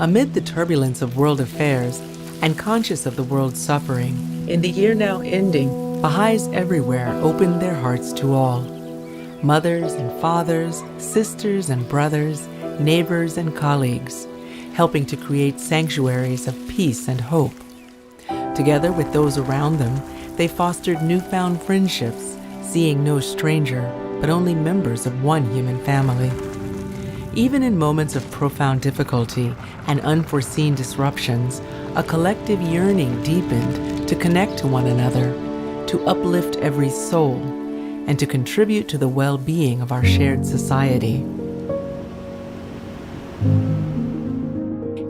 Amid the turbulence of world affairs and conscious of the world's suffering, in the year now ending, Baha'is everywhere opened their hearts to all. Mothers and fathers, sisters and brothers, neighbors and colleagues, helping to create sanctuaries of peace and hope. Together with those around them, they fostered newfound friendships, seeing no stranger, but only members of one human family. Even in moments of profound difficulty and unforeseen disruptions, a collective yearning deepened to connect to one another, to uplift every soul, and to contribute to the well-being of our shared society.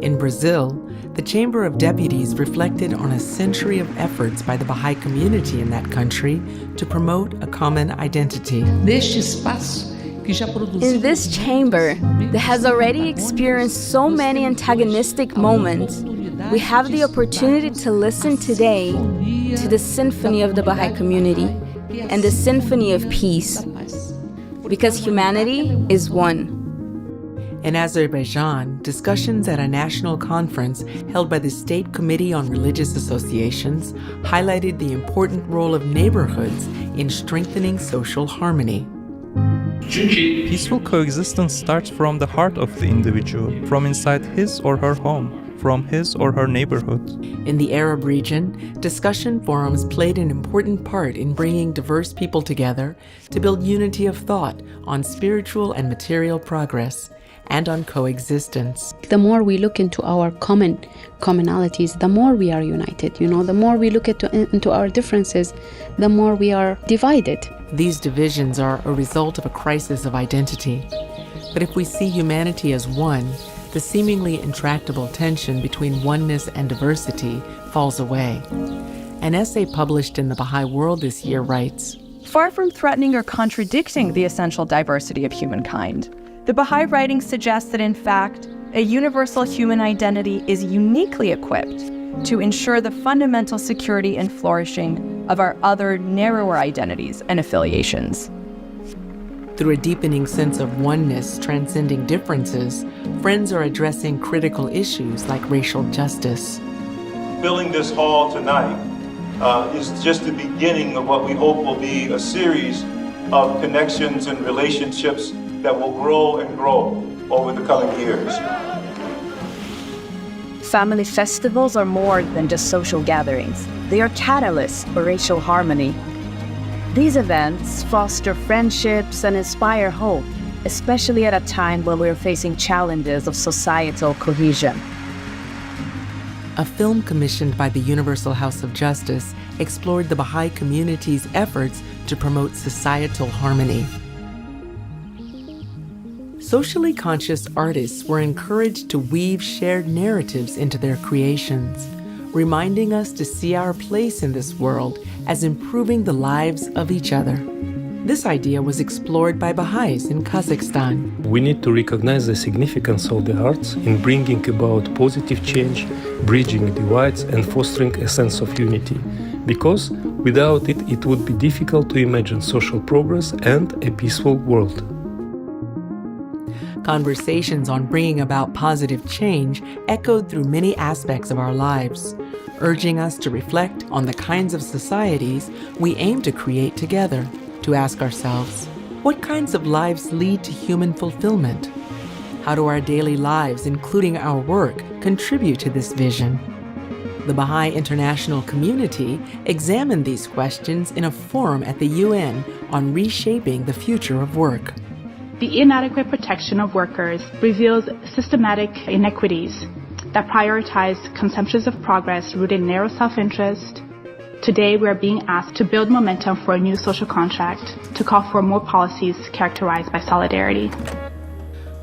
In Brazil, the Chamber of Deputies reflected on a century of efforts by the Baha'i community in that country to promote a common identity. In this chamber that has already experienced so many antagonistic moments, we have the opportunity to listen today to the symphony of the Baha'i community and the symphony of peace, because humanity is one. In Azerbaijan, discussions at a national conference held by the State Committee on Religious Associations highlighted the important role of neighborhoods in strengthening social harmony. Peaceful coexistence starts from the heart of the individual, from inside his or her home, from his or her neighborhood. In the Arab region, discussion forums played an important part in bringing diverse people together to build unity of thought on spiritual and material progress, and on coexistence. The more we look into our commonalities, the more we are united. The more we look into our differences, the more we are divided. These divisions are a result of a crisis of identity. But if we see humanity as one, the seemingly intractable tension between oneness and diversity falls away. An essay published in the Baha'i World this year writes, "Far from threatening or contradicting the essential diversity of humankind, the Baha'i writing suggests that, in fact, a universal human identity is uniquely equipped to ensure the fundamental security and flourishing of our other, narrower identities and affiliations." Through a deepening sense of oneness transcending differences, friends are addressing critical issues like racial justice. Filling this hall tonight is just the beginning of what we hope will be a series of connections and relationships that will grow and grow over the coming years. Family festivals are more than just social gatherings. They are catalysts for racial harmony. These events foster friendships and inspire hope, especially at a time when we're facing challenges of societal cohesion. A film commissioned by the Universal House of Justice explored the Baha'i community's efforts to promote societal harmony. Socially conscious artists were encouraged to weave shared narratives into their creations, reminding us to see our place in this world as improving the lives of each other. This idea was explored by Baha'is in Kazakhstan. We need to recognize the significance of the arts in bringing about positive change, bridging divides, and fostering a sense of unity, because without it, it would be difficult to imagine social progress and a peaceful world. Conversations on bringing about positive change echoed through many aspects of our lives, urging us to reflect on the kinds of societies we aim to create together, to ask ourselves, what kinds of lives lead to human fulfillment? How do our daily lives, including our work, contribute to this vision? The Baha'i international community examined these questions in a forum at the UN on reshaping the future of work. The inadequate protection of workers reveals systematic inequities that prioritize consumptions of progress rooted in narrow self-interest. Today, we are being asked to build momentum for a new social contract, to call for more policies characterized by solidarity.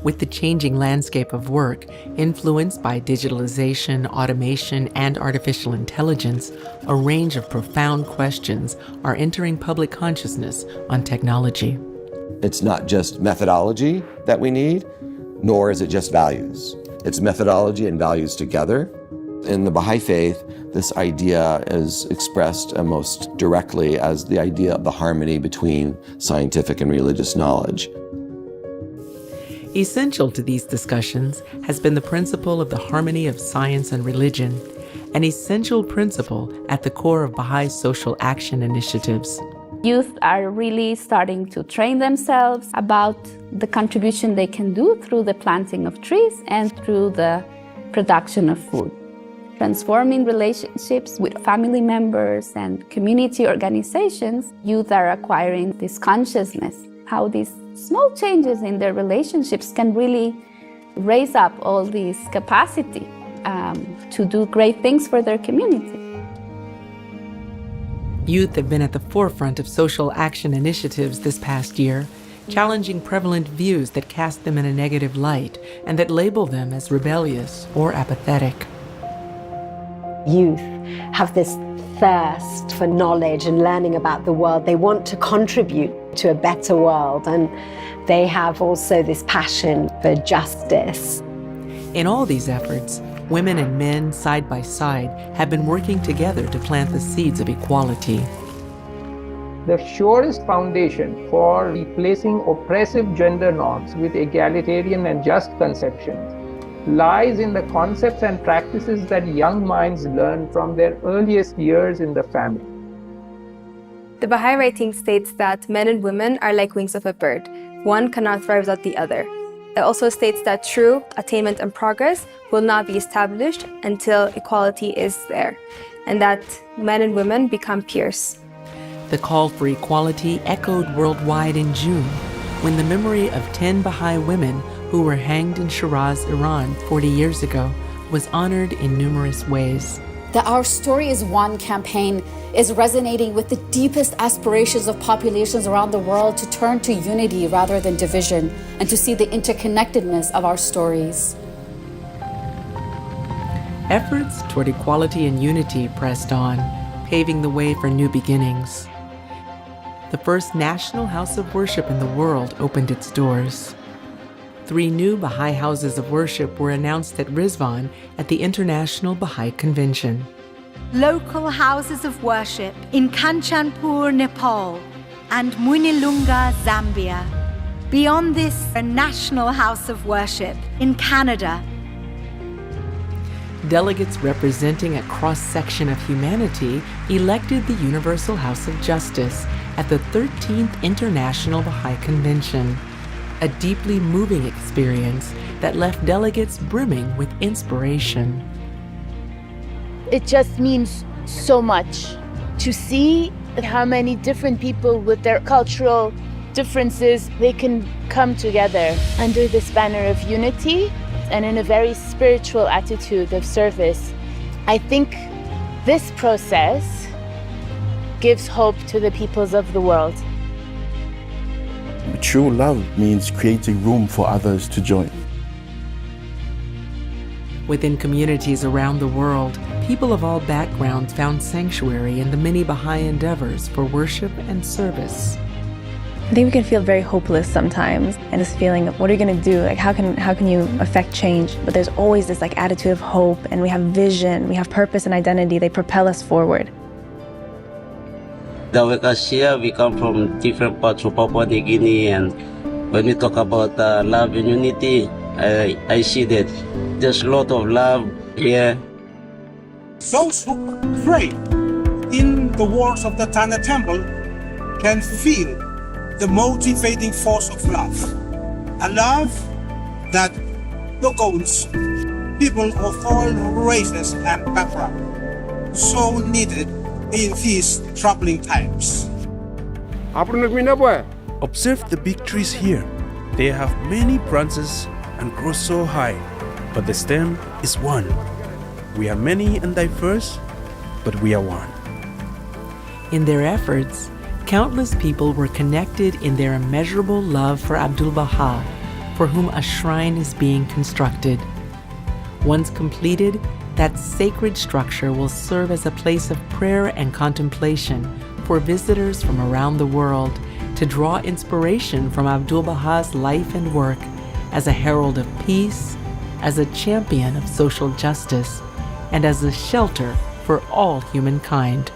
With the changing landscape of work, influenced by digitalization, automation, and artificial intelligence, a range of profound questions are entering public consciousness on technology. It's not just methodology that we need, nor is it just values. It's methodology and values together. In the Baha'i faith, this idea is expressed most directly as the idea of the harmony between scientific and religious knowledge. Essential to these discussions has been the principle of the harmony of science and religion, an essential principle at the core of Bahá'í social action initiatives. Youth are really starting to train themselves about the contribution they can do through the planting of trees and through the production of food. Transforming relationships with family members and community organizations, youth are acquiring this consciousness, how these small changes in their relationships can really raise up all this capacity to do great things for their community. Youth have been at the forefront of social action initiatives this past year, challenging prevalent views that cast them in a negative light and that label them as rebellious or apathetic. Youth have this thirst for knowledge and learning about the world. They want to contribute to a better world, and they have also this passion for justice. In all these efforts, women and men, side by side, have been working together to plant the seeds of equality. The surest foundation for replacing oppressive gender norms with egalitarian and just conceptions lies in the concepts and practices that young minds learn from their earliest years in the family. The Bahá'í writing states that men and women are like wings of a bird. One cannot thrive without the other. It also states that true attainment and progress will not be established until equality is there, and that men and women become peers. The call for equality echoed worldwide in June, when the memory of 10 Bahá'í women who were hanged in Shiraz, Iran 40 years ago was honored in numerous ways. The Our Story is One campaign is resonating with the deepest aspirations of populations around the world to turn to unity rather than division and to see the interconnectedness of our stories. Efforts toward equality and unity pressed on, paving the way for new beginnings. The first national house of worship in the world opened its doors. 3 new Bahá'í houses of worship were announced at Rizwan at the International Bahá'í Convention. Local houses of worship in Kanchanpur, Nepal, and Mwinilunga, Zambia. Beyond this, a national house of worship in Canada. Delegates representing a cross-section of humanity elected the Universal House of Justice at the 13th International Bahá'í Convention, a deeply moving experience that left delegates brimming with inspiration. It just means so much to see how many different people with their cultural differences, they can come together under this banner of unity and in a very spiritual attitude of service. I think this process gives hope to the peoples of the world. True love means creating room for others to join. Within communities around the world, people of all backgrounds found sanctuary in the many Bahá'í endeavors for worship and service. I think we can feel very hopeless sometimes, and this feeling of what are you going to do? Like how can you affect change? But there's always this attitude of hope, and we have vision, we have purpose and identity. They propel us forward. Here we come from different parts of Papua New Guinea, and when we talk about love and unity, I see that there's a lot of love here. Those who pray in the walls of the Tana Temple can feel the motivating force of love. A love that goes people of all races and backgrounds, so needed in these troubling times. Observe the big trees here. They have many branches and grow so high, but the stem is one. We are many and diverse, but we are one. In their efforts, countless people were connected in their immeasurable love for Abdul Baha, for whom a shrine is being constructed. Once completed, that sacred structure will serve as a place of prayer and contemplation for visitors from around the world to draw inspiration from Abdul Baha's life and work as a herald of peace, as a champion of social justice, and as a shelter for all humankind.